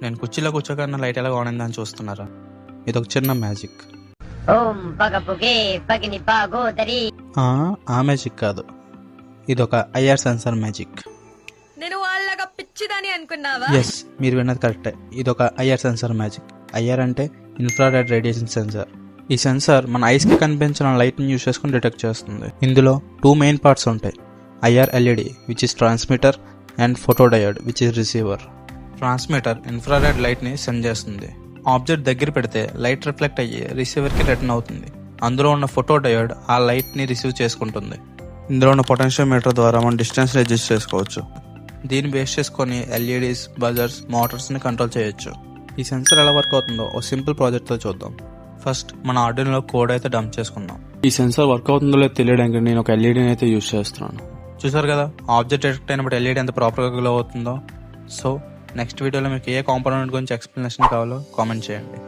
నేను కుర్చీలో కూర్చోకన్నా లైట్ ఎలా ఆన్ అయిందని చూస్తున్నారా? ఇదొక చిన్న మ్యాజిక్. ఆ మ్యాజిక్ కాదు, ఇదొక ఐఆర్ సెన్సార్ మ్యాజిక్. నేను వాళ్ళగా పిచ్చిదని అనుకున్నావా? ఎస్, మీరు విన్నది కరెక్టే. ఇదొక ఐఆర్ సెన్సార్ మ్యాజిక్. ఐఆర్ అంటే ఇన్ఫ్రారెడ్ రేడియేషన్ సెన్సార్. ఈ సెన్సార్ మన ఐస్ కి కనిపించిన లైట్ ని యూస్ చేసుకుని డిటెక్ట్ చేస్తుంది. ఇందులో 2 మెయిన్ పార్ట్స్ ఉంటాయి. IR LED which is transmitter and photo diode which is receiver. Transmitter infrared light ని సెండ్ చేస్తుంది. ఆబ్జెక్ట్ దగ్గర పెడితే లైట్ రిఫ్లెక్ట్ అయ్యి రిసీవర్ కి రిటర్న్ అవుతుంది. అందులో ఉన్న ఫోటో డయోడ్ ఆ లైట్ ని రిసీవ్ చేసుకుంటుంది. ఇందులో ఉన్న పొటెన్షియోమీటర్ ద్వారా మనం డిస్టెన్స్ అడ్జస్ట్ చేసుకోవచ్చు. దీన్ని బేస్ చేసుకొని ఎల్ఈడీస్, బజర్స్, మోటార్స్ ని కంట్రోల్ చేయొచ్చు. ఈ సెన్సర్ ఎలా వర్క్ అవుతుందో ఓ సింపుల్ ప్రాజెక్ట్ తో చూద్దాం. ఫస్ట్ మన ఆర్డినోలో కోడ్ అయితే డంప్ చేసుకుందాం. ఈ సెన్సార్ వర్క్ అవుతుందో లేదో తెలియడానికి నేను ఒక ఎల్ఈడీని అయితే యూజ్ చేస్తున్నాను. చూసారు కదా, ఆబ్జెక్ట్ డిటెక్ట్ అయినప్పుడు ఎల్ఈడీ ఎంత ప్రాపర్గా గ్లో అవుతుందో. సో నెక్స్ట్ వీడియోలో మీకు ఏ కాంపోనెంట్ గురించి ఎక్స్ప్లెనేషన్ కావాలో కామెంట్ చేయండి.